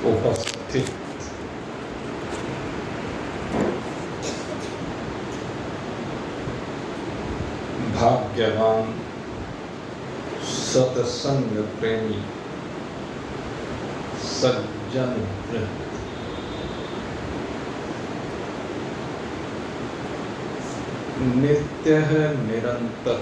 उपस्थित भाग्यवान सत्संग प्रेमी सज्जन वृंद, नित्य निरंतर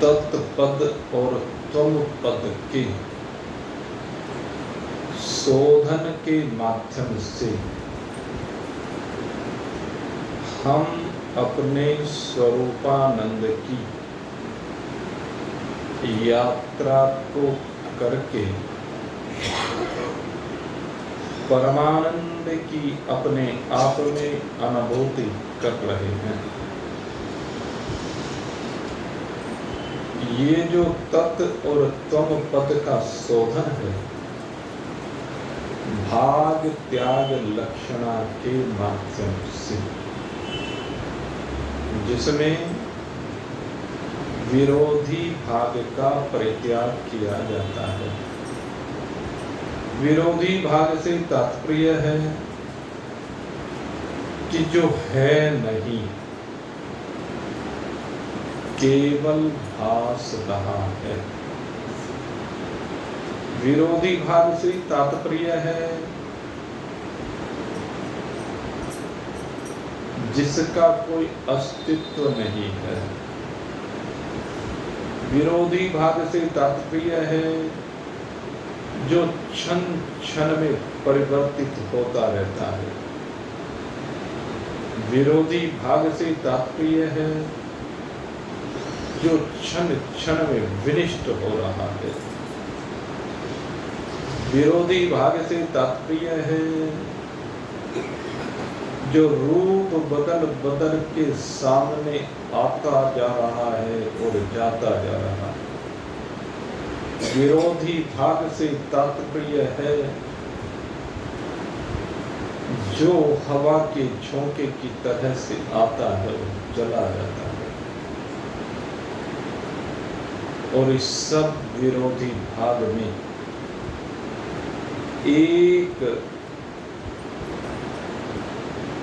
तत्पद और त्वम पद के शोधन के माध्यम से हम अपने स्वरूपानंद की यात्रा को करके परमानंद की अपने आप में अनुभूति कर रहे हैं। ये जो तत् और त्वम पद का शोधन है, भाग त्याग लक्षणा के माध्यम से, जिसमें विरोधी भाग का परित्याग किया जाता है। विरोधी भाग से तात्पर्य है कि जो है नहीं, केवल भास रहा है। विरोधी भाग से तात्पर्य है जिसका कोई अस्तित्व नहीं है। विरोधी भाग से तात्पर्य है जो क्षण क्षण में परिवर्तित होता रहता है। विरोधी भाग से तात्पर्य है जो क्षण क्षण में विनिष्ट हो रहा है। विरोधी भाग से तात्पर्य है जो रूप बदल बदल के सामने आता जा रहा है और जाता जा रहा है। विरोधी भाग से तात्पर्य है जो हवा के झोंके की तरह से आता है और चला जाता है। और इस सब विरोधी भाग में एक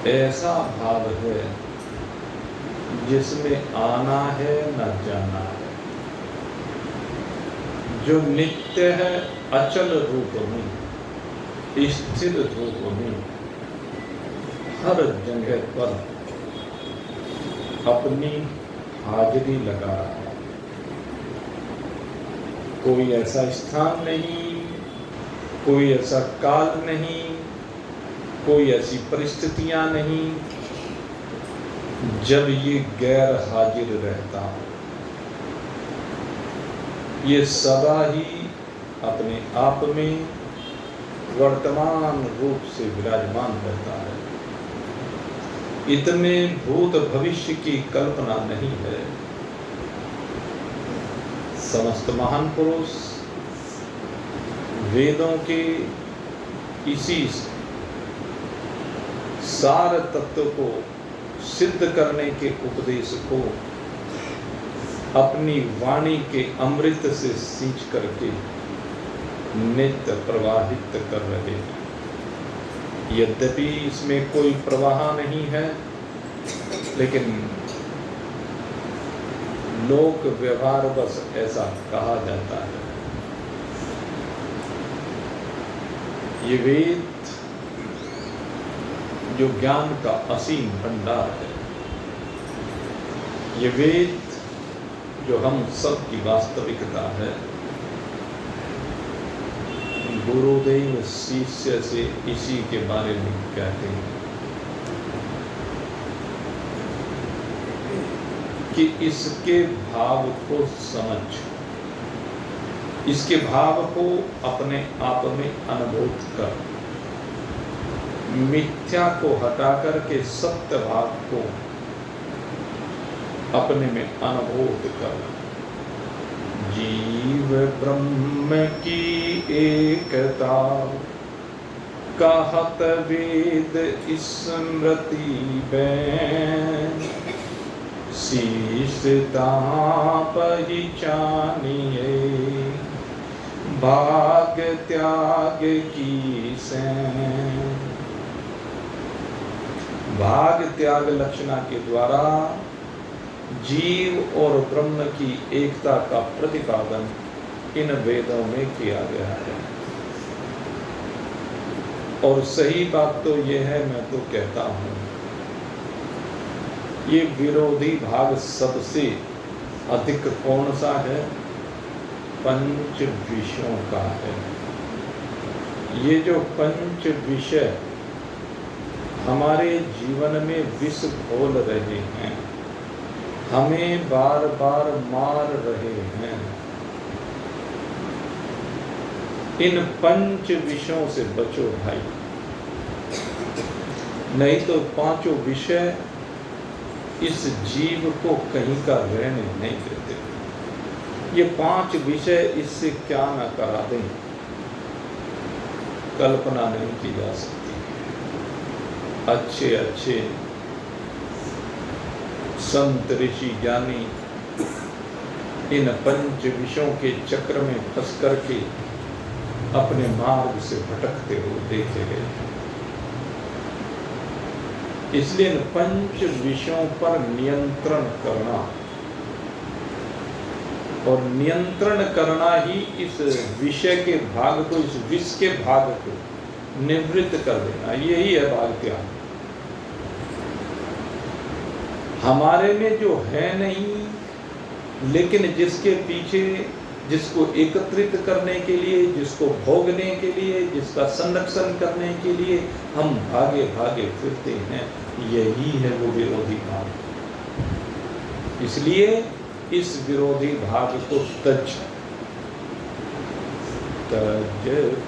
ऐसा भाव है जिसमें आना है न जाना है, जो नित्य है, अचल रूप में, स्थिर रूप में, हर जगह पर अपनी हाजिरी लगा रहा है। कोई ऐसा स्थान नहीं, कोई ऐसा काल नहीं, कोई ऐसी परिस्थितियां नहीं जब ये गैर हाजिर रहता। ये सदा ही अपने आप में वर्तमान रूप से विराजमान रहता है। इतने भूत भविष्य की कल्पना नहीं है। समस्त महान पुरुष वेदों के इसी सार तत्व को सिद्ध करने के उपदेश को अपनी वाणी के अमृत से सींच करके नित्य प्रवाहित कर रहे हैं। यद्यपि इसमें कोई प्रवाह नहीं है, लेकिन लोक व्यवहार बस ऐसा कहा जाता है। ये वेद जो ज्ञान का असीम भंडार है, ये वेद जो हम सब की वास्तविकता है, गुरुदेव शिष्य से इसी के बारे में कहते हैं कि इसके भाव को समझ, इसके भाव को अपने आप में अनुभूत कर, मिथ्या को हटा करके सत्य भाव को अपने में अनुभूत कर। जीव ब्रह्म की एकता कहत वेद स्मृति बैन, शीश पहचानिए भाग त्याग की सें। भाग त्याग लक्षणा के द्वारा जीव और ब्रह्म की एकता का प्रतिपादन इन वेदों में किया गया है। और सही बात तो यह है, मैं तो कहता हूं, ये विरोधी भाग सबसे अधिक कौन सा है? पंच विषयों का है। ये जो पंच विषय हमारे जीवन में विष घोल रहे हैं, हमें बार बार मार रहे हैं, इन पंच विषयों से बचो भाई, नहीं तो पांचों विषय इस जीव को कहीं का रहने नहीं देते। ये पांच विषय इससे क्या न करा दें, कल्पना नहीं की जा सकती। अच्छे अच्छे संत ऋषि ज्ञानी इन पंच विषयों के चक्र में फंस करके अपने मार्ग से भटकते हुए देखे गए। इसलिए इन पंच विषयों पर नियंत्रण करना, और नियंत्रण करना ही इस विषय के भाग को, इस विष के भाग को निवृत्त कर देना, यही है भाग त्याग। हमारे में जो है नहीं, लेकिन जिसके पीछे, जिसको एकत्रित करने के लिए, जिसको भोगने के लिए, जिसका संरक्षण करने के लिए हम भागे भागे फिरते हैं, यही है वो विरोधी भाग। इसलिए इस विरोधी भाग को तज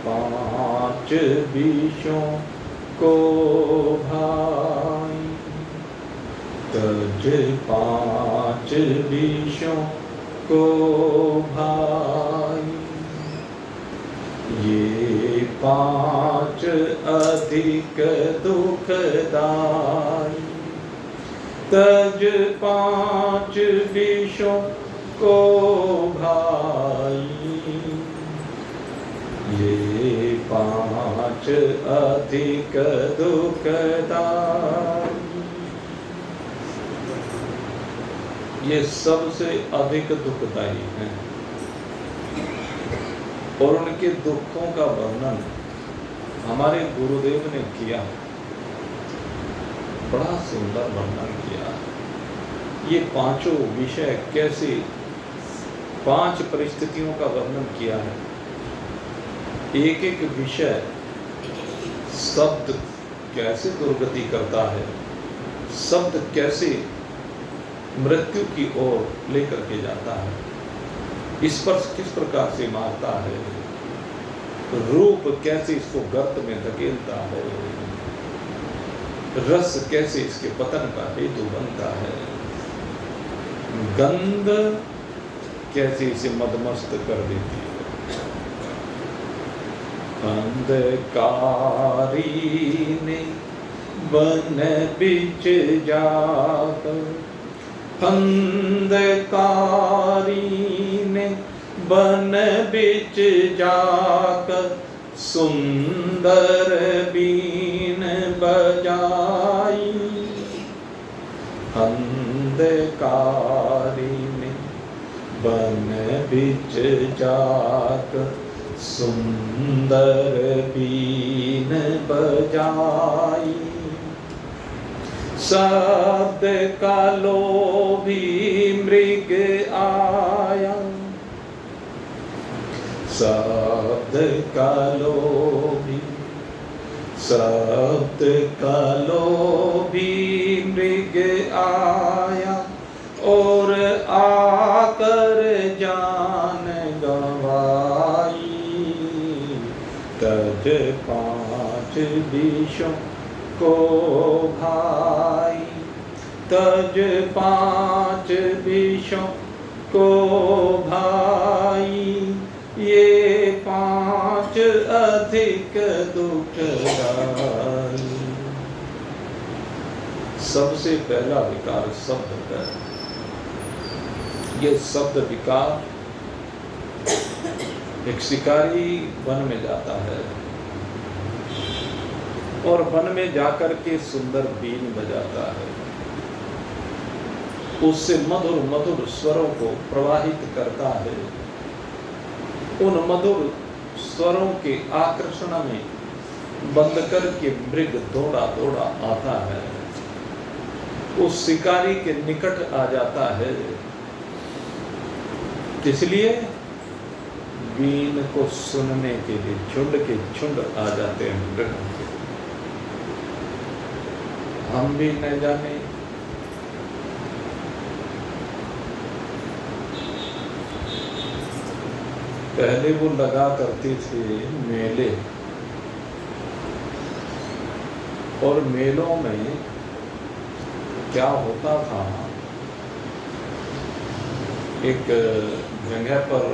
पांच विषयों को भाई, तज पांच विषयों को भाई, ये पांच अधिक दुखदाई। तज पांच विषयों को भाई, ये पांच अधिक दुखदाई। ये सबसे अधिक दुखदायी हैं, और उनके दुखों का वर्णन हमारे गुरुदेव ने किया, बड़ा सुंदर वर्णन किया। ये पांचों विषय कैसे, पांच परिस्थितियों का वर्णन किया है। एक एक विषय शब्द कैसे दुर्गति करता है, शब्द कैसे मृत्यु की ओर लेकर के जाता है, स्पर्श किस प्रकार से मारता है, रूप कैसे इसको गर्त में धकेलता है, रस कैसे इसके पतन का हेतु बनता है, गंध कैसे इसे मदमस्त कर देती है, अंधकारी ने बन बिच जाकर, अंधकारी ने बन बिच जाकर, सुंदर बीन बजाई। अंधकारी ने बन बिच जाकर, सुंदर बीन बजाई। शब्द का लोभी मृग आया, शब्द का लोभी, शब्द का लोभी मृग आया, और आकर जान गंवाई। तज पांच विषयों को भाई, तज पांच विषयों को भाई, ये पांच अधिक दुखदाई। सबसे पहला विकार शब्द है। ये शब्द विकार एक शिकारी वन में जाता है और वन में जाकर के सुंदर बीन बजाता है, उससे मधुर मधुर स्वरों को प्रवाहित करता है। उन मधुर स्वरों के आकर्षण में बंद करके मृग दौड़ा दौड़ा आता है, उस शिकारी के निकट आ जाता है। इसलिए बीन को सुनने के लिए झुंड के झुंड आ जाते हैं मृग। हम भी न जाने पहले वो लगा करती थी मेले, और मेलों में क्या होता था, एक जगह पर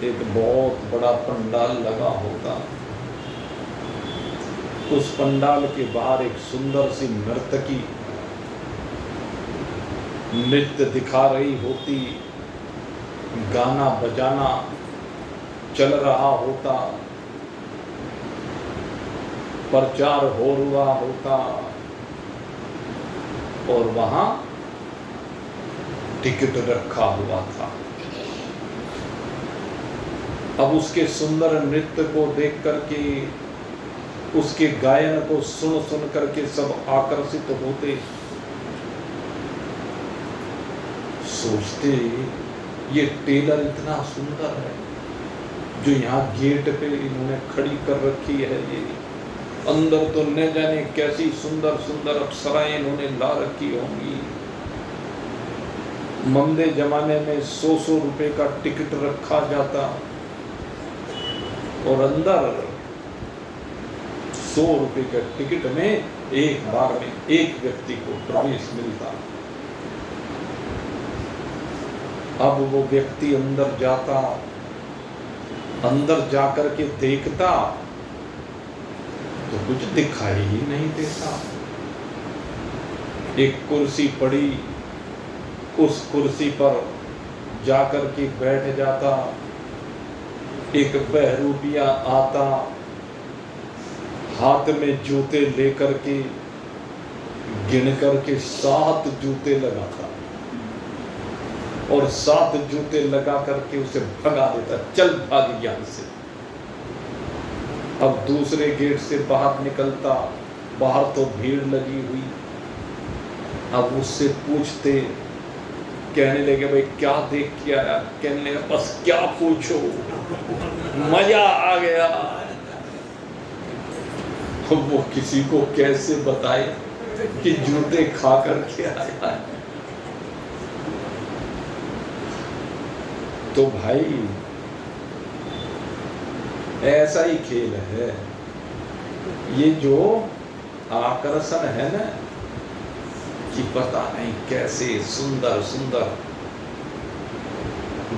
एक बहुत बड़ा पंडाल लगा होता, उस पंडाल के बाहर एक सुंदर सी नर्तकी नृत्य दिखा रही होती, गाना बजाना चल रहा होता, प्रचार हो रहा होता, और वहां टिकट रखा हुआ था। अब उसके सुंदर नृत्य को देख करके, उसके गायन को सुन सुन करके सब आकर्षित होते, सोचते ये टेलर इतना सुंदर है जो यहाँ गेट पे इन्होंने खड़ी कर रखी है, ये अंदर तो न जाने कैसी सुंदर सुंदर अप्सराएं इन्होंने ला रखी होंगी। मंदे जमाने में 100 रुपए का टिकट रखा जाता और अंदर 100 रुपए के टिकट में एक बार में एक व्यक्ति को प्रवेश मिलता। अब वो व्यक्ति अंदर जाता, अंदर जाकर के देखता तो कुछ दिखाई ही नहीं देता। एक कुर्सी पड़ी, उस कुर्सी पर जाकर के बैठ जाता, एक बहरूपिया आता, हाथ में जूते लेकर के गिन करके 7 जूते लगाता और 7 जूते लगा करके उसे भगा देता, चल भाग यहाँ से। अब दूसरे गेट से बाहर निकलता, बाहर तो भीड़ लगी हुई, अब उससे पूछते, कहने लगे भाई क्या देख के आया, कहने लगे बस क्या पूछो, मजा आ गया। वो किसी को कैसे बताए कि जूते खा करके आया है। तो भाई ऐसा ही खेल है ये, जो आकर्षण है ना, कि पता नहीं कैसे सुंदर सुंदर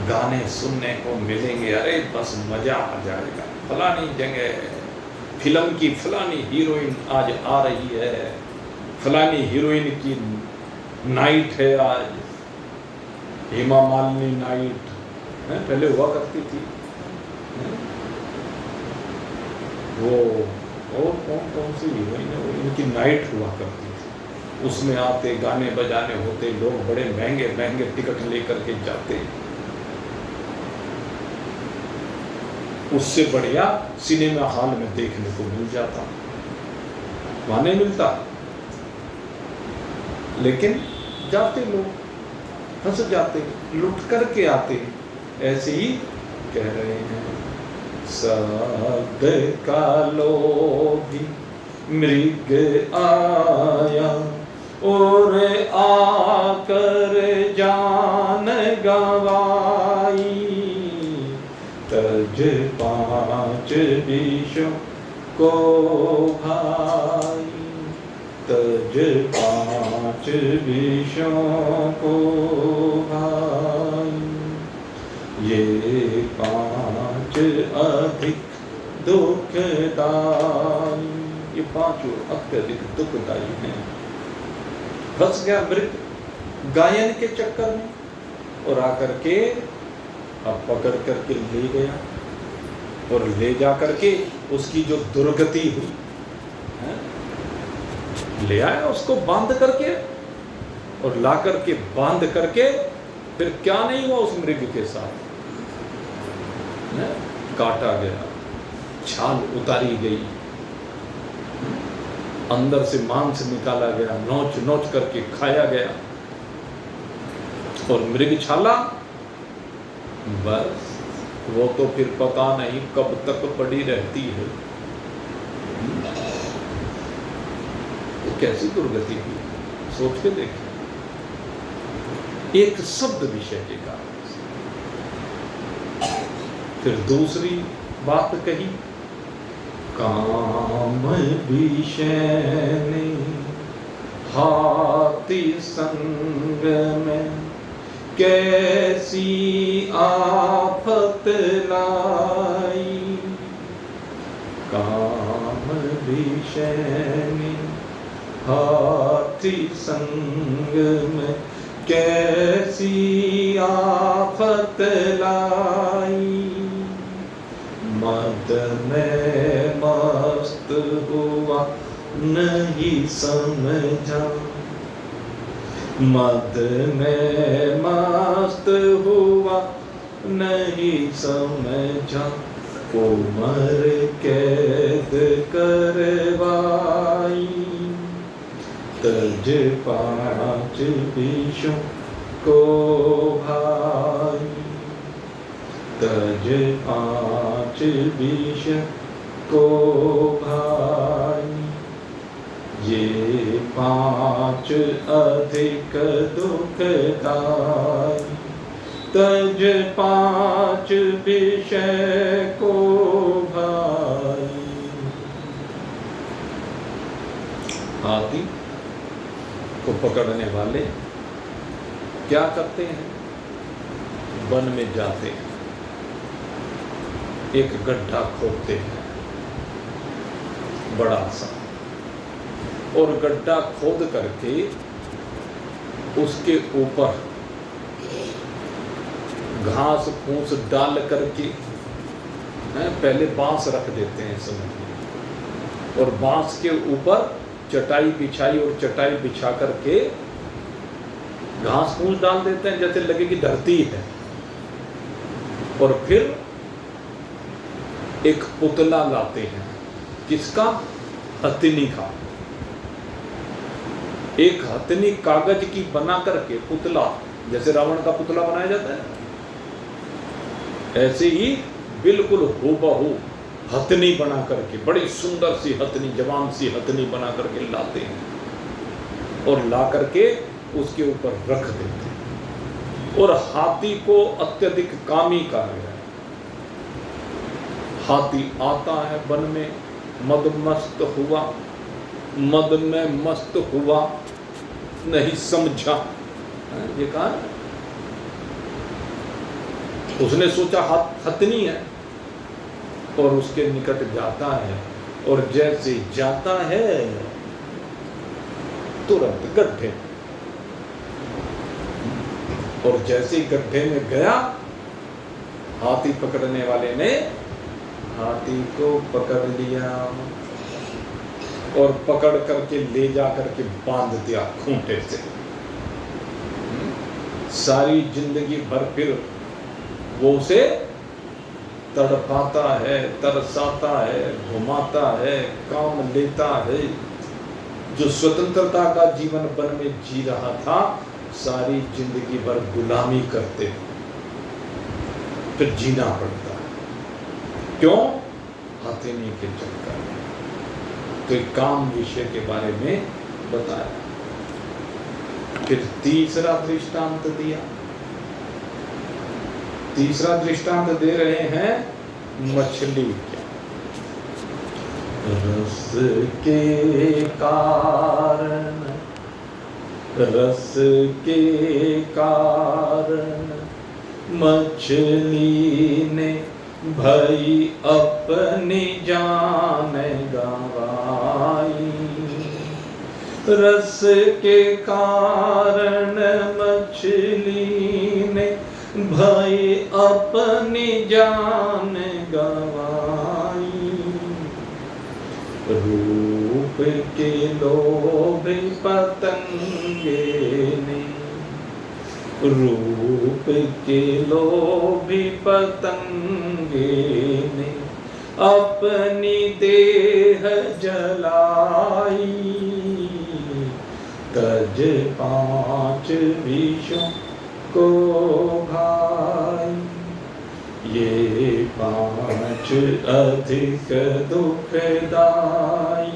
गाने सुनने को मिलेंगे, अरे बस मजा आ जाएगा। फलानी जगह फिल्म की फलानी हीरोइन आज आ रही है, फलानी हीरोइन की नाइट है आज, हेमा मालिनी नाइट पहले हुआ करती थी वो, और कौन कौन सी हीरोइन है वो, इनकी नाइट हुआ करती थी। उसमें आते, गाने बजाने होते, लोग बड़े महंगे महंगे टिकट लेकर के जाते। उससे बढ़िया सिनेमा हॉल में देखने को मिल जाता, वहां नहीं मिलता, लेकिन जाते लोग, फंस जाते, लुट करके आते। ऐसे ही कह रहे हैं, शब्द का लोभी मृग आया और आकर जान गवाई, तज 5 विषयों को भाई, तज 5 विषयों को भाई, ये 5 अधिक दुखदाई, ये 5 अत्यधिक दुखदाई हैं। फंस गया मृग गायन के चक्कर में और आकर के अब पकड़ करके ले गया और ले जा करके उसकी जो दुर्गति हुई है, ले आया उसको बांध करके और ला करके बांध करके फिर क्या नहीं हुआ उस मृग के साथ, काटा गया, छाल उतारी गई, अंदर से मांस निकाला गया, नोच नोच करके खाया गया और मृगशाला बस वो तो फिर पता नहीं कब तक पड़ी रहती है। तो कैसी दुर्गति हुई, सोच के देखिए, एक शब्द विषय के कारण। फिर दूसरी बात कही, काम विषय ने हाथी संग में कैसी आफत लाई, काम विषय ने हाथी संग में कैसी आफत लाई, मद में मस्त हुआ नहीं समझा, मद में मस्त हुआ नहीं समझा, उमर कैद करवाई, तज 5 विषयों को भाई, तज 5 विषय को भाई, ये 5 अधिक दुखदाई, तज 5 विषय को भाई। हाथी को पकड़ने वाले क्या करते हैं, वन में जाते हैं, एक गड्ढा खोदते हैं बड़ा सा, और गड्ढा खोद करके उसके ऊपर घास फूस डाल करके पहले बांस रख देते हैं समझ, और बांस के ऊपर चटाई बिछाई और चटाई बिछा करके घास फूस डाल देते हैं जैसे लगे कि धरती है, और फिर एक पुतला लाते हैं, किसका, हथिनी का, एक हथिनी कागज की बना करके पुतला, जैसे रावण का पुतला बनाया जाता है ऐसे ही बिल्कुल हूबहू हथनी बना करके, बड़ी सुंदर सी हथनी, जवान सी हथनी बना करके लाते हैं और ला करके उसके ऊपर रख देते हैं, और हाथी को अत्यधिक कामी कहा गया है। हाथी आता है वन में, मदमस्त हुआ, मद में मस्त हुआ नहीं समझा, ये कहा, उसने सोचा हथनी है और उसके निकट जाता है, और जैसे जाता है तुरंत गड्ढे, और जैसे गड्ढे में गया, हाथी पकड़ने वाले ने हाथी को पकड़ लिया और पकड़ करके ले जा करके बांध दिया खूंटे से। सारी जिंदगी भर फिर वो उसे तड़पाता है, तरसाता है, घुमाता है, काम लेता है। जो स्वतंत्रता का जीवन वन में जी रहा था, सारी जिंदगी भर गुलामी करते फिर जीना पड़ता है। क्यों? हथेली के चक्कर में। तो एक काम विषय के बारे में बताया। फिर तीसरा दृष्टांत दिया। तीसरा दृष्टांत दे रहे हैं मछली क्या, रस के कारण, रस के कारण मछली ने भई अपनी जान गंवाई। रस के कारण मछली ने भय अपनी जान गवाई, रूप के लोभ पतंगे ने, रूप के लोभी पतंगे ने अपनी देह जलाई, तज पांच विषयों को भाई, ये पांच अधिक दुखदाई।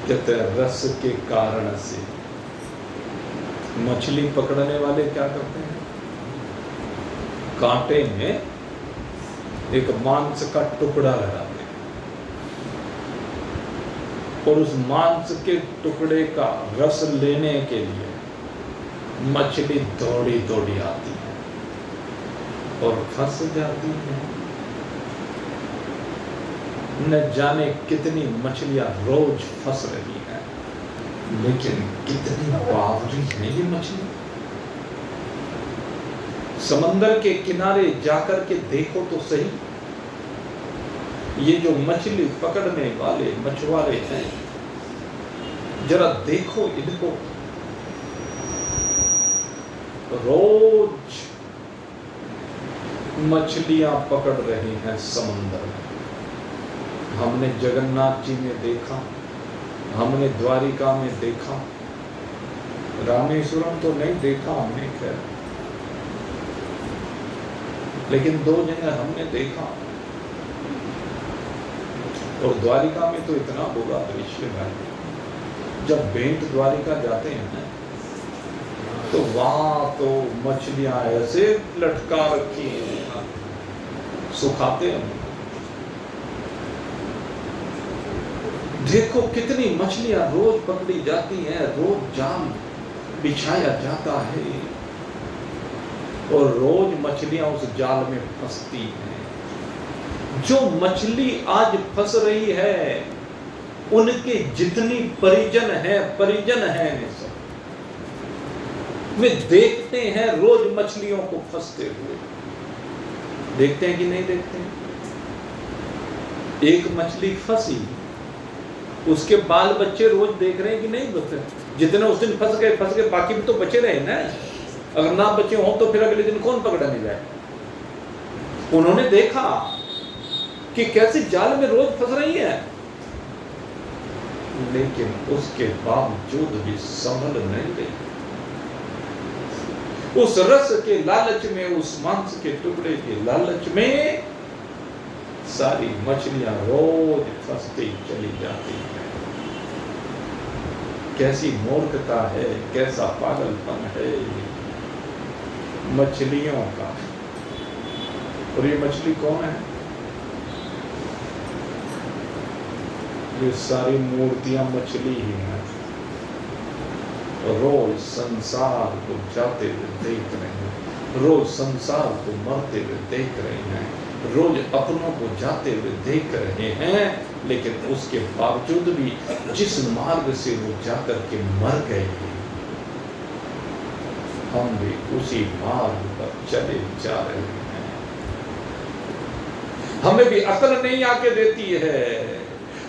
कहते रस के कारण से मछली पकड़ने वाले क्या करते हैं, कांटे में एक मांस का टुकड़ा लगाते हैं और उस मांस के टुकड़े का रस लेने के लिए मछली दौड़ी दौड़ी आती है और फंस जाती है। न जाने कितनी मछलियां रोज फंस रही हैं, लेकिन कितनी बावरी है ये मछली। समंदर के किनारे जाकर के देखो तो सही, ये जो मछली पकड़ने वाले मछुआरे हैं, जरा देखो इनको, रोज मछलियां पकड़ रहे हैं समंदर में। हमने जगन्नाथ जी में देखा, हमने द्वारिका में देखा, रामेश्वरम तो नहीं देखा हमने, खैर, लेकिन दो जगह हमने देखा। और द्वारिका में तो इतना बुरा दृश्य है, जब बेंट द्वारिका जाते हैं ना, तो वहां तो मछलियां ऐसे लटका रखी हैं, सुखाते हैं। देखो कितनी मछलियां रोज पकड़ी जाती हैं, रोज जाल बिछाया जाता है और रोज मछलियां उस जाल में फंसती हैं। जो मछली आज फंस रही है, उनके जितनी परिजन हैं सब, वे देखते हैं रोज मछलियों को फंसते हुए। देखते हैं कि नहीं देखते हैं? एक मछली फंसी, उसके बाल बच्चे रोज देख रहे हैं कि नहीं बचे? जितने उस दिन फंस गए, बाकी भी तो बचे रहे ना। अगर ना बचे हों तो फिर अगले दिन कौन पकड़ने जाए? उन्होंने देखा कि कैसे जाल में रोज फंस रही है, लेकिन उसके बावजूद भी संभल नहीं गई। उस रस के लालच में, उस मांस के टुकड़े के लालच में सारी मछलियां रोज फंसती चली जाती हैं। कैसी मूर्खता है, कैसा पागलपन है मछलियों का। और ये मछली कौन है? ये सारी मूर्तियां मछली ही हैं। रोज संसार को जाते हुए देख रहे हैं, रोज संसार को मरते हुए देख रहे हैं, रोज अपनों को जाते हुए देख रहे हैं, लेकिन उसके बावजूद भी जिस मार्ग से वो जाकर के मर गए, हम भी उसी मार्ग पर चले जा रहे हैं। हमें भी अकल नहीं आके देती है,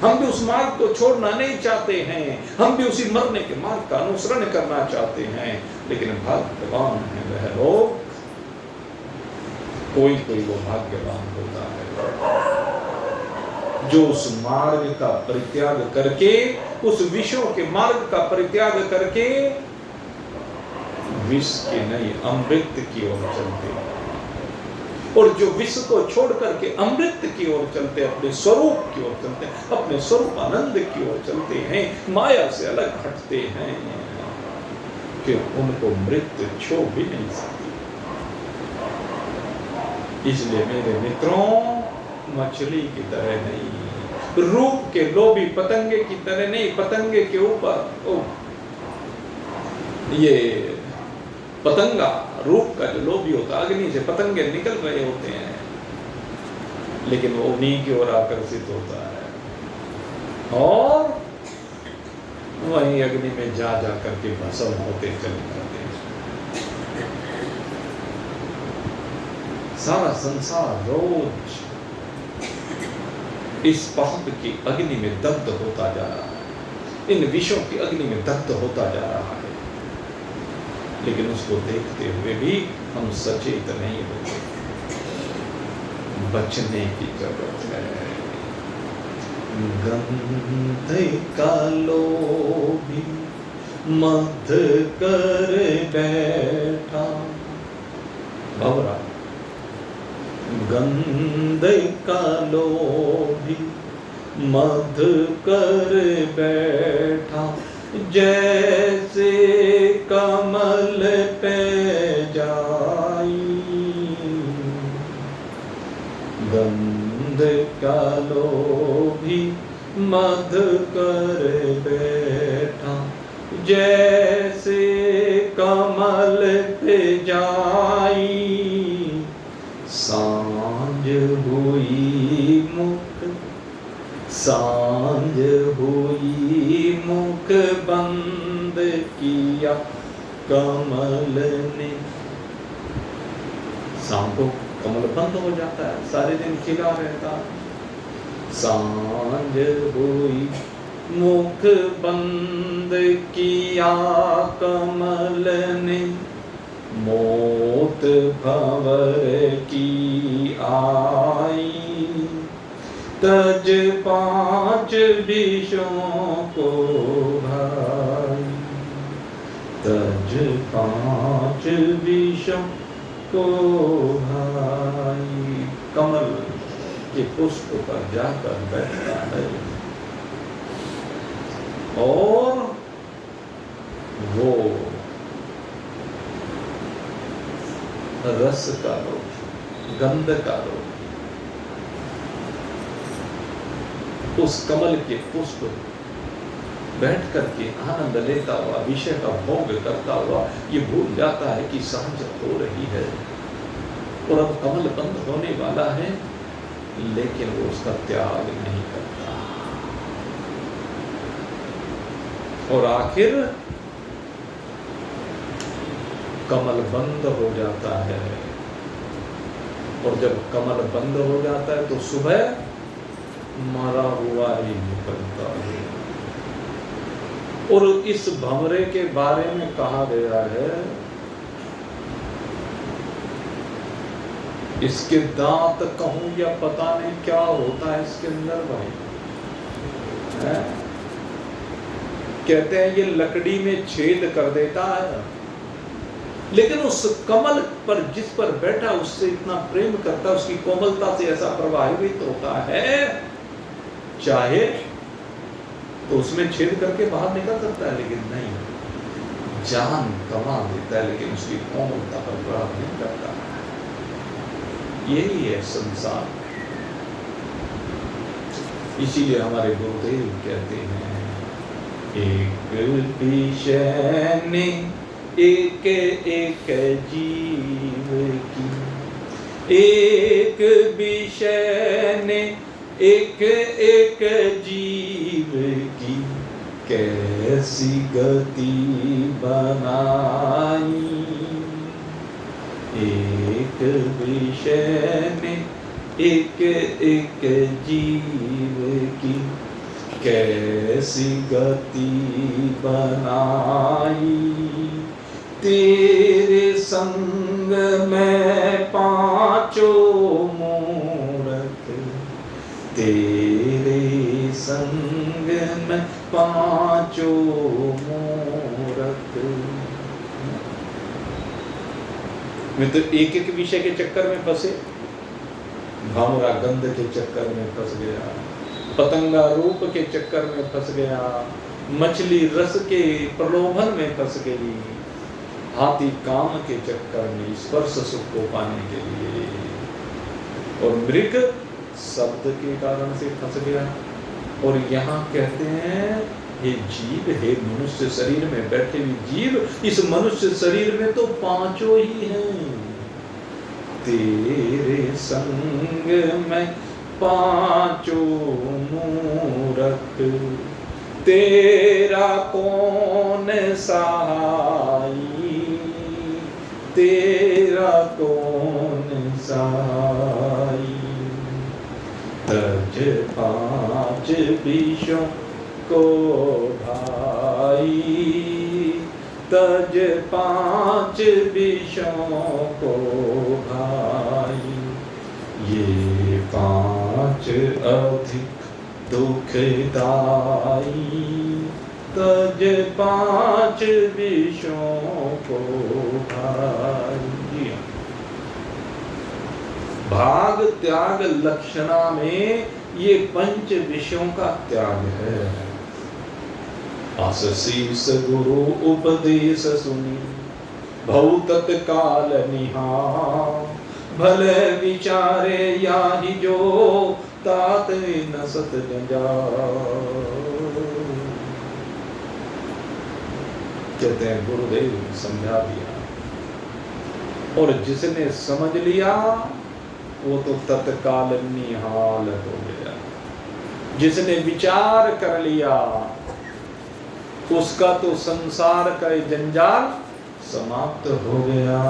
हम भी उस मार्ग को छोड़ना नहीं चाहते हैं, हम भी उसी मरने के मार्ग का अनुसरण करना चाहते हैं, लेकिन भाग्यवान है वह लोग, कोई वो भाग्यवान होता है जो उस मार्ग का परित्याग करके, उस विषयों के मार्ग का परित्याग करके विष के नहीं अमृत की ओर चलते हैं। और जो विष को छोड़ करके अमृत की ओर चलते, अपने स्वरूप की ओर चलते हैं, अपने स्वरूप आनंद की ओर चलते हैं, माया से अलग हटते हैं, कि उनको मृत्यु छू भी नहीं सकती। इसलिए मेरे मित्रों, मछली की तरह नहीं, रूप के लोभी पतंगे की तरह नहीं। पतंगे के ऊपर ये पतंगा, रूप का जो लोभी होता, अग्नि से पतंगे निकल रहे होते हैं, लेकिन वो उन्हीं की ओर आकर्षित होता है और वहीं अग्नि में जा करके भस्म होते चले जाते हैं। सारा संसार रोज इस पाप की अग्नि में दग्ध होता जा रहा है, इन विषयों की अग्नि में दग्ध होता जा रहा है, लेकिन उसको देखते हुए भी हम सचेत नहीं होते। बचने की जरूरत है। गंध का लोभी मध कर बैठा, भंवरा गंध का लोभी मध कर बैठा, जैसे कमल पे जाई। गंध का लोभी मध कर बैठा, जैसे कमल पे जाई। सांझ हुई मुख, सांझ हुई मुख बंद किया कमल ने। शाम को कमल बंद हो जाता है, सारे दिन खिला रहता। सांझ हुई मुख बंद किया कमल ने, मौत भंवर की आई। तज पांच विषयों को भाई, तज पांच विषयों को भाई। कमल के पुष्प पर जाकर बैठता है और वो रस का लोभ, गंध का लोभ, उस कमल के पुष्प बैठ करके आनंद लेता हुआ, विषय का भोग करता हुआ ये भूल जाता है कि सांझ हो रही है और अब कमल बंद होने वाला है, लेकिन वो उसका त्याग नहीं करता। और आखिर कमल बंद हो जाता है, और जब कमल बंद हो जाता है तो सुबह मरा हुआ ही निकलता है। और इस भंवरे के बारे में कहा गया है, इसके दांत कहूं या पता नहीं क्या होता है इसके अंदर भाई, है? कहते हैं ये लकड़ी में छेद कर देता है, लेकिन उस कमल पर जिस पर बैठा उससे इतना प्रेम करता है, उसकी कोमलता से ऐसा प्रभावित होता है, चाहे तो उसमें छेद करके बाहर निकल सकता है, लेकिन नहीं, जान गंवा देता है, लेकिन उसकी कोमलता पर प्रभाव नहीं करता। यही है संसार। इसीलिए हमारे गुरुदेव कहते हैं, एक विषय ने एक एक जीव की, एक विषय ने एक एक जीव की, कैसी गति बनाई। एक विषय ने एक एक जीव की, कैसी गति बनाई। तेरे संग में पांचों मूरत, तेरे संग में पांचों मूरत। मैं तो एक एक विषय के चक्कर में फंसे, भावरा गंध के चक्कर में फंस गया, पतंगा रूप के चक्कर में फंस गया, मछली रस के प्रलोभन में फंस गई, हाथी काम के चक्कर में स्पर्श सुख को पाने के लिए, और मृग शब्द के कारण से फंस गया। और यहाँ कहते हैं, ये जीव है, मनुष्य शरीर में बैठे हुए जीव, इस मनुष्य शरीर में तो पांचों ही हैं। तेरे संग में पांचों मूरत, तेरा कौन सहाई, तेरा कौन साई। तज 5 विषयों को भाई, तज 5 विषयों को भाई। ये 5 अधिक दुखदाई, तज 5 विषयों को भाई। भाग त्याग लक्षणा में ये 5 विषयों का त्याग है। अस शीस गुरु उपदेश सुनी, भऊ तत्काल निहार। भले विचारे याहि जो, तात न सत जंजाल। कहते हैं गुरुदेव समझा दिया, और जिसने समझ लिया वो तो तत्काल निहाल हो गया। जिसने विचार कर लिया उसका तो संसार का जंजाल समाप्त हो गया।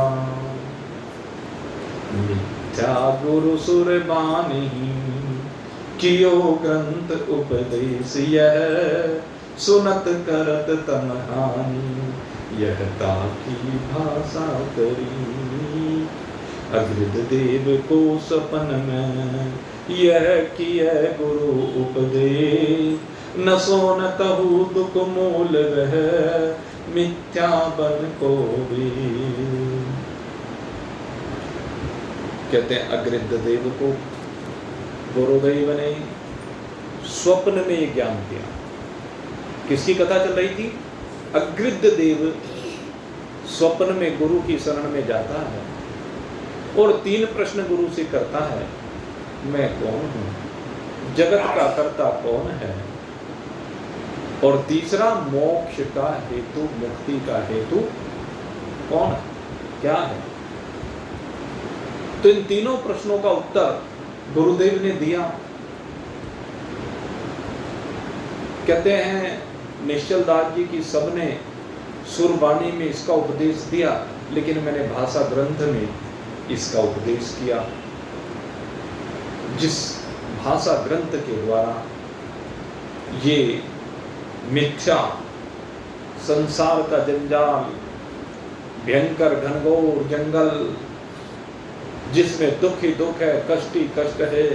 मिथ्या गुरु सुर बानी, कियो ग्रंथ उपदेश यह। सुनत करत तन हानि, यह ताकी भाषा करी। अग्रिद देव को सपन में, यह किया गुरु उपदेश। न सोन तहु दुख मूल वह, मिथ्या बन को भी। कहते हैं अग्रिद देव को गुरुदेव ने स्वप्न में ये ज्ञान दिया। किसकी कथा चल रही थी? अग्रिद देव स्वप्न में गुरु की शरण में जाता है और 3 प्रश्न गुरु से करता है। मैं कौन हूं? जगत का कर्ता कौन है? और तीसरा, मोक्ष का हेतु, मुक्ति का हेतु कौन है, क्या है? तो इन तीनों प्रश्नों का उत्तर गुरुदेव ने दिया। कहते हैं निश्चल दास जी की सबने सुरबानी में इसका उपदेश दिया, लेकिन मैंने भाषा ग्रंथ में इसका उपदेश किया। जिस भाषा ग्रंथ के द्वारा ये मिथ्या संसार का जंजाल, भयंकर घनघोर जंगल, जिसमें दुख ही दुख है, कष्ट ही कष्ट है,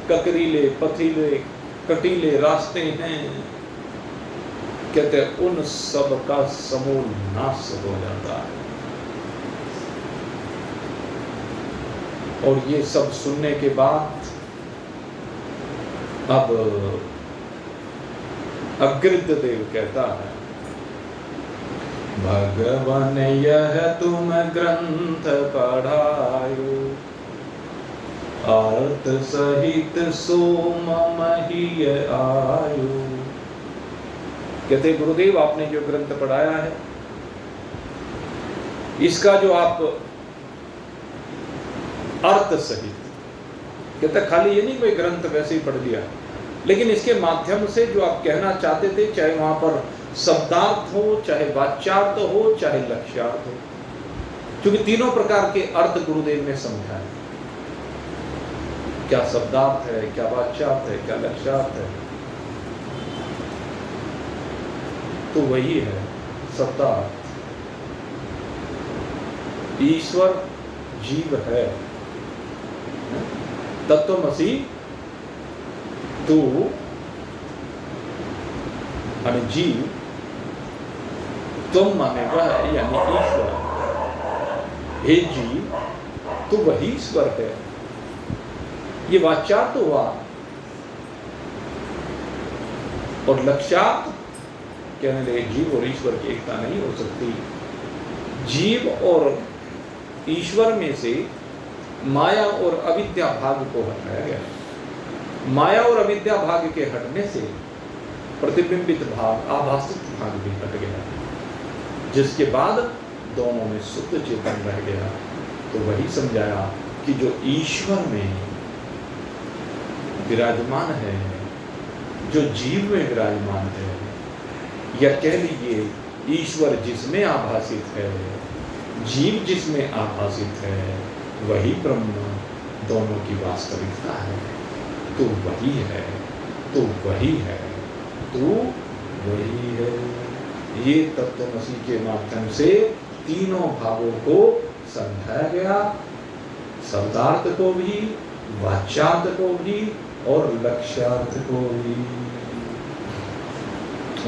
ककरीले पथरीले कटीले रास्ते हैं, कहते हैं उन सब का समूल नाश हो जाता है। और ये सब सुनने के बाद अब अग्रिद देव कहता है, भगवान यह तुम ग्रंथ पढ़ायो, अर्थ सहित सोम मही आयो। कहते गुरुदेव आपने जो ग्रंथ पढ़ाया है, इसका जो आप अर्थ सहित, कहते खाली ये नहीं कोई ग्रंथ वैसे ही पढ़ लिया, लेकिन इसके माध्यम से जो आप कहना चाहते थे, चाहे वहां पर शब्दार्थ हो, चाहे वाच्यार्थ हो, चाहे लक्ष्यार्थ हो, क्योंकि तीनों प्रकार के अर्थ गुरुदेव ने समझा है। क्या शब्दार्थ है, क्या वाच्यार्थ है, क्या लक्ष्यार्थ है, तो वही है शब्दार्थ। ईश्वर जीव है, तत्वमसि तू यानी जीव, तुम माने वह यानी ईश्वर। हे जीव, तू वही ईश्वर है। ये वाच्यार्थ हुआ। और लक्ष्यार्थ कहने लगे जीव और ईश्वर की एकता नहीं हो सकती। जीव और ईश्वर में से माया और अविद्या भाग को हटाया गया। माया और अविद्या भाग के हटने से प्रतिबिंबित भाग, आभासित भाग भी हट गया, जिसके बाद दोनों में शुद्ध चेतन रह गया। तो वही समझाया कि जो ईश्वर में विराजमान है, जो जीव में विराजमान है, या कह लीजिए ईश्वर जिसमें आभासित है, जीव जिसमें आभासित है, वही ब्रह्म दोनों की वास्तविकता है। तू वही है, तू वही है, तू वही है। ये तत्वमसि के माध्यम से तीनों भावों को समझाया गया, शब्दार्थ को भी, वाच्यार्थ को भी और लक्ष्यार्थ को भी।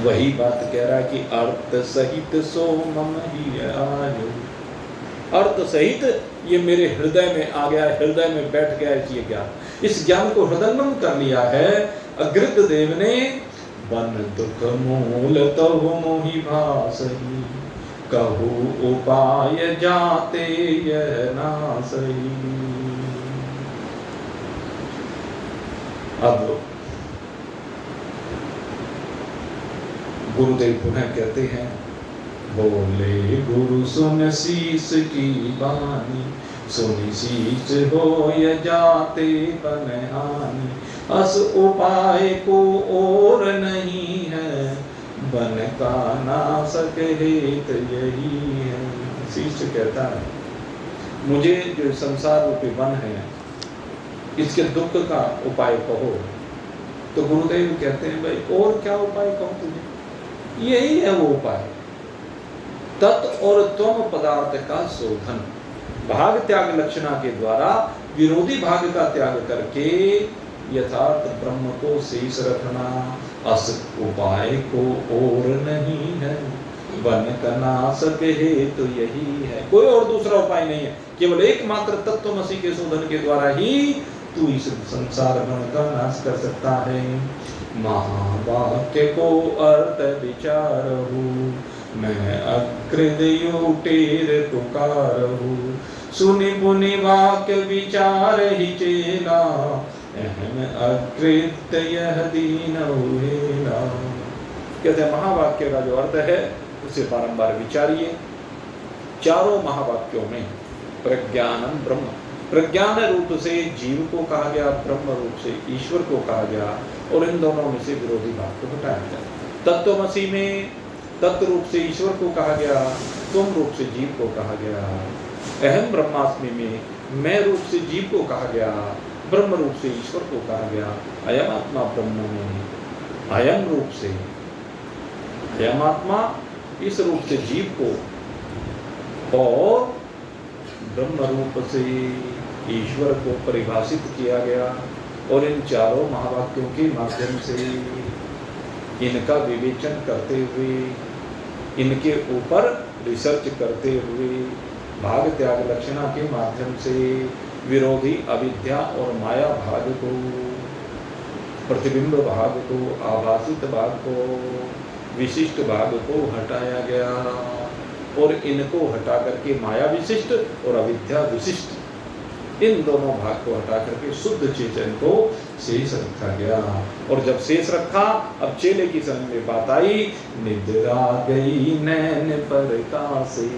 वही बात कह रहा है कि अर्थ सहित सो मम ही आयो। अर्थ सहित ये मेरे हृदय में आ गया, हृदय में बैठ गया ये ज्ञान। इस ज्ञान को हृदयंगम कर लिया है अग्रित देव ने। बन दुख मूल तव मोहि भासहि, कहु उपाय जाते यह नासहि। अब गुरुदेव पुनः कहते हैं, बोले गुरु सुन शीस की बानी, सुनी शीस हो य जाते बनहानि। अस उपाय को और नहीं है, बन का नासक हेत यही है। शीस कहता है, मुझे जो संसार रूपी वन है इसके दुख का उपाय कहो। तो गुरुदेव कहते हैं, भाई और क्या उपाय कहूं तुझे, यही है वो उपाय। तत् और त्वम पदार्थ का शोधन, भाग त्याग लक्षणा के द्वारा विरोधी भाग का त्याग करके यथार्थ ब्रह्म को शेष रखना। अस उपाय को और नहीं है, बन का नासक हेतु तो यही है। कोई और दूसरा उपाय नहीं है, केवल एकमात्र तत्वमसि के शोधन के द्वारा ही तू इस संसार मन का नाश कर सकता है। महावाक्य को अर्थ विचारहु, मैं अकृदयो टेर पुकारहु। सुनि पुनि वाक्य विचार ही चेला, अहम अकृत यह दीन हुएला। कहते हैं महावाक्य का जो अर्थ है उसे बारंबार विचारिए। चारों महावाक्यों में प्रज्ञानम ब्रह्म, प्रज्ञान रूप से जीव को कहा गया, ब्रह्म रूप से ईश्वर को कहा गया, और इन दोनों में से विरोधी भाग को हटाया गया। तत्वमसि में तत्व रूप से ईश्वर को कहा गया, तुम रूप से जीव को कहा गया। अहम ब्रह्मास्मि में मैं रूप से जीव को कहा गया, ब्रह्म रूप से ईश्वर को कहा गया। अयम आत्मा ब्रह्म में अयम रूप से, अयम आत्मा इस रूप से जीव को, और ब्रह्म रूप से ईश्वर को परिभाषित किया गया। और इन चारों महावाक्यों के माध्यम से इनका विवेचन करते हुए, इनके ऊपर रिसर्च करते हुए, भाग त्याग लक्षणा के माध्यम से विरोधी अविद्या और माया भाग को, प्रतिबिंब भाग को, आभासित भाग को, विशिष्ट भाग को हटाया गया। और इनको हटा करके माया विशिष्ट और अविद्या विशिष्ट, इन दोनों भाग को हटा करके शुद्ध चेतन को शेष रखा गया। और जब शेष रखा, अब चेले की समझ में बात आई, निद्रा गई नैन पर कासे।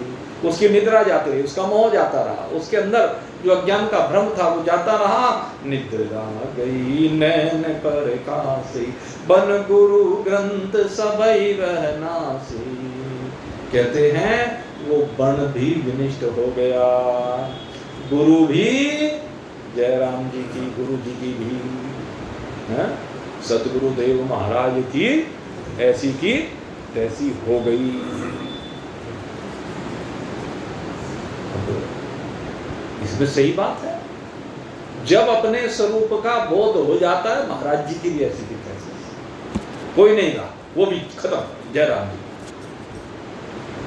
उसकी निद्रा जाती रही, उसका मोह जाता रहा, उसके अंदर जो अज्ञान का भ्रम था वो जाता रहा। निद्रा गई नैन पर कासे, बन गुरु ग्रंथ सबई वह नासे। कहते हैं वो बन भी विनिष्ट हो गया, गुरु भी, जयराम जी की, गुरु जी की भी, सतगुरुदेव महाराज की ऐसी की तैसी हो गई। इसमें सही बात है, जब अपने स्वरूप का बोध हो जाता है, महाराज जी की भी ऐसी की तैसी, कोई नहीं रहा, वो भी खत्म, जयराम जी।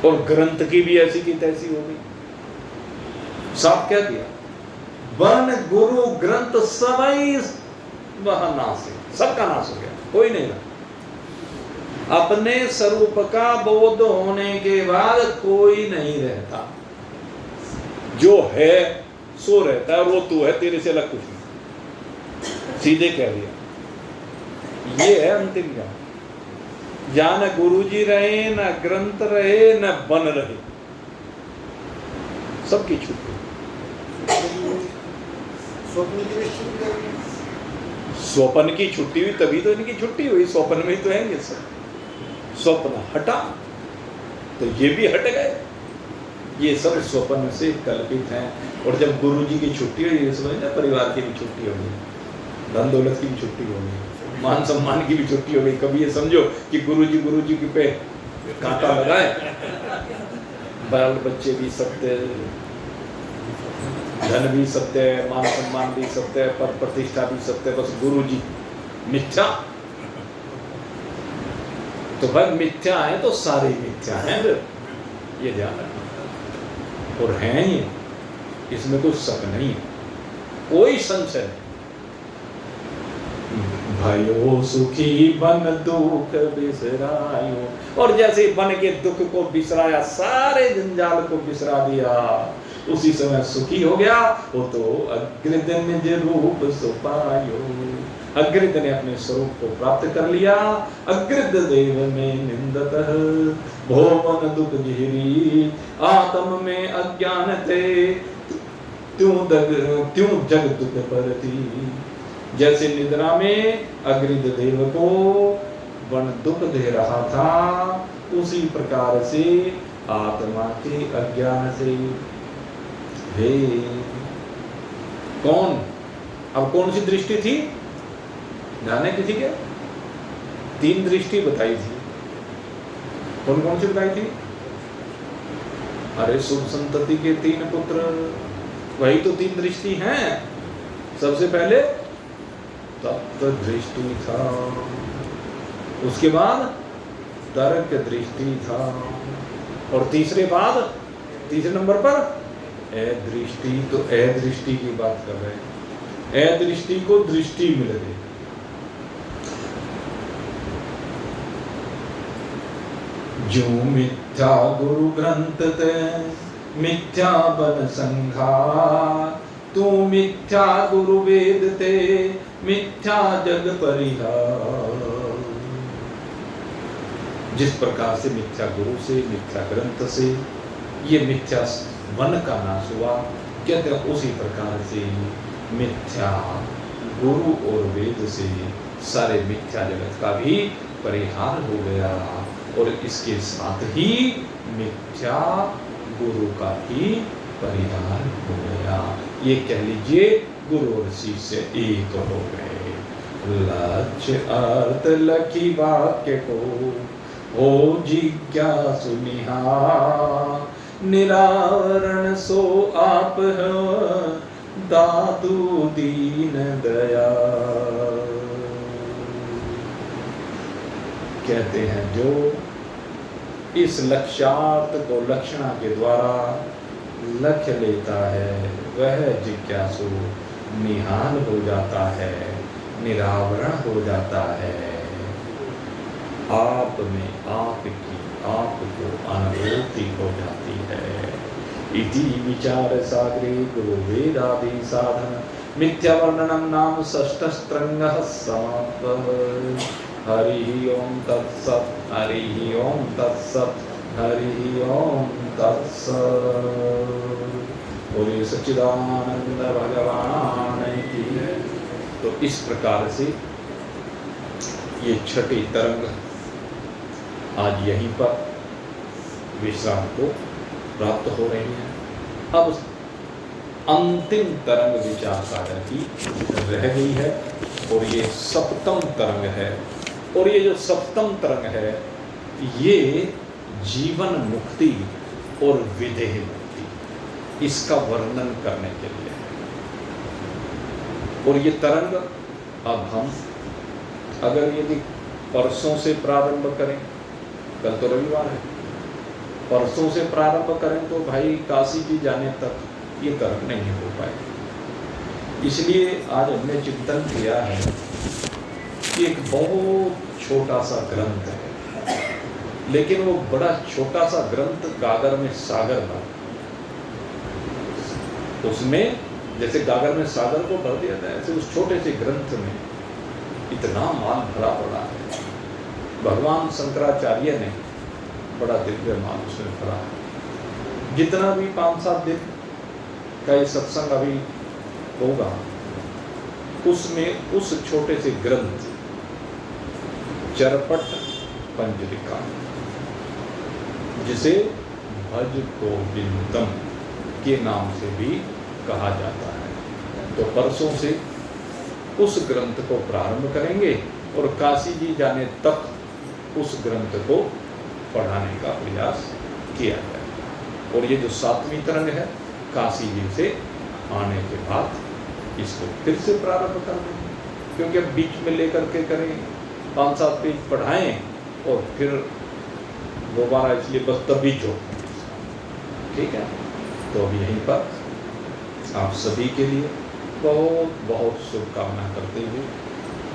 और ग्रंथ की भी ऐसी की तैसी हो गई। साफ कह दिया, बन गुरु ग्रंथ सबई वह नाश है, सबका नाश हो गया, कोई नहीं रहा। अपने स्वरूप का बोध होने के बाद कोई नहीं रहता, जो है सो रहता है, वो तू है, तेरे से अलग कुछ नहीं। सीधे कह दिया, ये है अंतिम ज्ञान। या न गुरु जी रहे, न ग्रंथ रहे, न बन रहे, सबकी छुट्टी। स्वप्न की छुट्टी हुई तभी तो इनकी छुट्टी हुई, स्वप्न में ही तो है ये सब। स्वप्न हटा तो ये भी हट गए, ये सब स्वप्न से कल्पित हैं। और जब गुरु जी की छुट्टी हुई, ये समझ ना, परिवार की भी छुट्टी होगी, धन दौलत की भी छुट्टी होगी, मान सम्मान की भी छुट्टी हो गई। कभी ये समझो कि गुरु जी के पे कांटा लगाए, बाल बच्चे भी सत्य, धन भी सत्य है, मान सम्मान भी सत्य है, पद प्रतिष्ठा भी सत्य है, बस गुरु जी मिथ्या। तो भाई मिथ्या है तो सारे मिथ्या हैं, ये ध्यान रखना। और हैं ये, इसमें कोई शक नहीं है, कोई संशय नहीं। भयो सुखी बन दुख बिसरायो, और जैसे बन के दुख को बिसराया, सारे जंजाल को बिसरा दिया, उसी समय सुखी हो गया। वो तो अग्रिद निज रूप सुपायो, अग्रिद ने अपने स्वरूप को प्राप्त कर लिया। अग्रिद देव में निंदतः भोवन दुख झेरी, आत्म में अज्ञान थे त्यों जग दुख परती। जैसे निद्रा में अग्रिद देव को वन दुख दे रहा था, उसी प्रकार से आत्मा के अज्ञान से हे कौन, अब कौन सी दृष्टि थी जाने किसी के? 3 दृष्टि बताई थी। कौन कौन सी बताई थी? अरे शुभ संतति के 3 पुत्र, वही तो 3 दृष्टि हैं। सबसे पहले तप्त दृष्टि था, उसके बाद तर्क दृष्टि था, और तीसरे नंबर पर अदृष्टि। तो अदृष्टि की बात कर रहे हैं, अदृष्टि को दृष्टि मिल गई। जो मिथ्या गुरु ग्रंथ ते मिथ्या बन संघा, तू मिथ्या गुरु वेद ते मिथ्या जग परिहार। जिस प्रकार से मिथ्या गुरु से, मिथ्या ग्रंथ से ये मिथ्या मन का नाश हुआ, कहते हैं उसी प्रकार से मिथ्या गुरु और वेद से सारे मिथ्या जगत का भी परिहार हो गया, और इसके साथ ही मिथ्या गुरु का भी परिहार हो गया। ये कह लीजिए गुरु और शिष्य एक हो गए। लक्ष्य अर्थ लखी वाक्य को हो जिज्ञासु निहार, निरावरण सो आप दातु दीन दया। कहते हैं जो इस लक्ष्यार्थ को लक्षणा के द्वारा लक्ष्य लेता है, वह जिज्ञासु निहाल हो जाता है, निरावरण हो जाता है। आप में आपको अनुभूति हो जाती है। इति विचार सागरे गुरु वेदादि साधन मिथ्या वर्णनम नाम षष्ठस्त्रंगः समाप्तः। हरि ओम तत्सत्, हरि ओम तत्सत्, हरि ओम तत्सत्। बोलिए सच्चिदानंद भगवान की। तो इस प्रकार से ये छठी तरंग आज यहीं पर विश्राम को प्राप्त हो रही है। अब अंतिम तरंग विचार सागर की रह गई है, और ये सप्तम तरंग है। और ये जो सप्तम तरंग है, ये जीवन मुक्ति और विदेह मुक्ति, इसका वर्णन करने के लिए है। और ये तरंग अब हम अगर यदि परसों से प्रारंभ करें, कल तो रविवार है, परसों से प्रारंभ करें तो भाई काशी जी जाने तक ये तरंग नहीं हो पाए। इसलिए आज हमने चिंतन किया है कि एक बहुत छोटा सा ग्रंथ है, लेकिन वो बड़ा छोटा सा ग्रंथ गागर में सागर भर। उसमें जैसे गागर में सागर को भर दिया था, ऐसे उस छोटे से ग्रंथ में इतना माल भरा पड़ा है। भगवान शंकराचार्य ने बड़ा दिव्य माल उसमें भरा है। जितना भी 5-7 दिन का ये सत्संग अभी होगा, उसमें उस छोटे से ग्रंथ चरपट पंजलिका, जिसे भज गोविंदम के नाम से भी कहा जाता है। तो परसों से उस ग्रंथ को प्रारंभ करेंगे और काशी जी जाने तक उस ग्रंथ को पढ़ाने का प्रयास किया जाए। और ये जो 7वीं तरंग है, काशी जी से आने के बाद इसको फिर से प्रारंभ कर देंगे, क्योंकि अब बीच में लेकर के करें 5-7 पेज पढ़ाएं और फिर दोबारा, इसलिए बस तभी जो, ठीक है। तो अब यहीं पर आप सभी के लिए बहुत बहुत शुभकामना करते हुए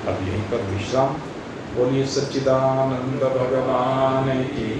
अब यहीं पर विश्राम। बोलिए सच्चिदानंद भगवान की।